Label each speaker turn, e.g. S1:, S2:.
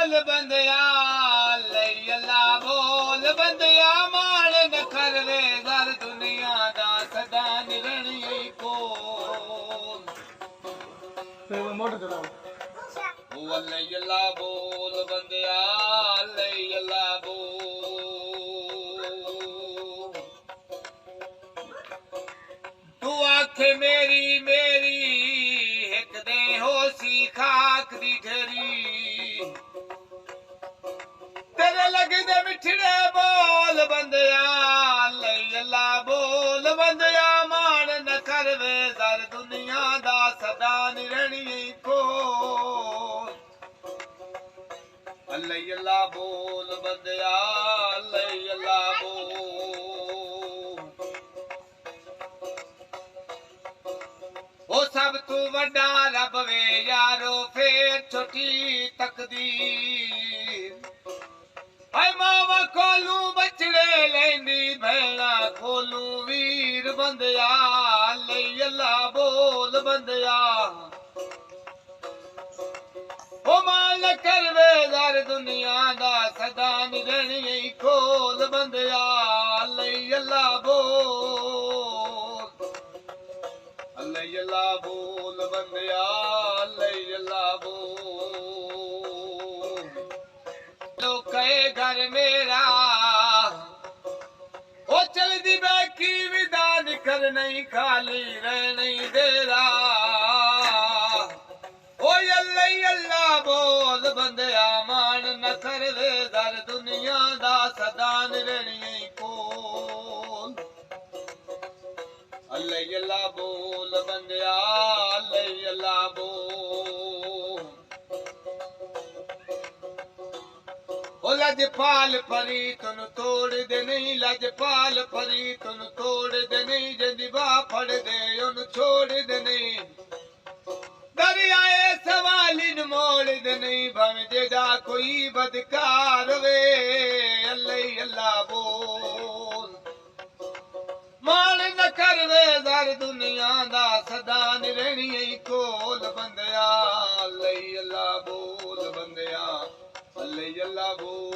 S1: बोल बंदया लई अल्लाह बोल बंदया मान न करवे घर दुनिया दा सदा निरणी को
S2: मोटर चलाओ
S1: ओ लई अल्लाह बोल बंदया लई अल्लाह बोल तू आखे मेरी मेरी एक दे होसी खाक दी ढेरी तेरे लगदे मिठड़े बोल बंदया लई अल्लाह बोल बंदया मान न करवे दर दुनिया दा सदा निरणी को लई अल्लाह बोल बंदया लई अल्लाह बोल ओ सब तू वड्डा रब वे यारो फेर छोटी तकदीर हाय मावा खोलू बचड़े लेंदी भेड़ा खोलू वीर बंदया लई अल्लाह बोल बंदया ओ माल करवे दर दुनिया दा सदा निरणी खोल बंदया लई अल्लाह बोल लई अल्लाह बोल बंदया लई अल्लाह बोल तो कहे घर मेरा ओ चल दी बैकी विदान कर नहीं खाली रह नहीं देरा ओ अल्लाह अल्लाह बोल बंदया मान न करवे दर दुनिया दा सदा निरणी कोल अल्लाह अल्लाह बोल बंदया अल्लाह अल्लाह बोल ओ लजपाल परी तुन तोड़ दे नहीं लजपाल परी तुन तोड़ दे नहीं जंदी बा फड़ दे उन छोड़ दे नहीं दरियाए सवालिन मोड़ दे नहीं भव जेदा कोई बदकार वे अल्लाह अल्लाह बोल मान न करवे दर दुनिया दा सदा निरणी कोल बंदया अल्लाह अल्लाह बोल बंदया अल्लाह अल्लाह बोल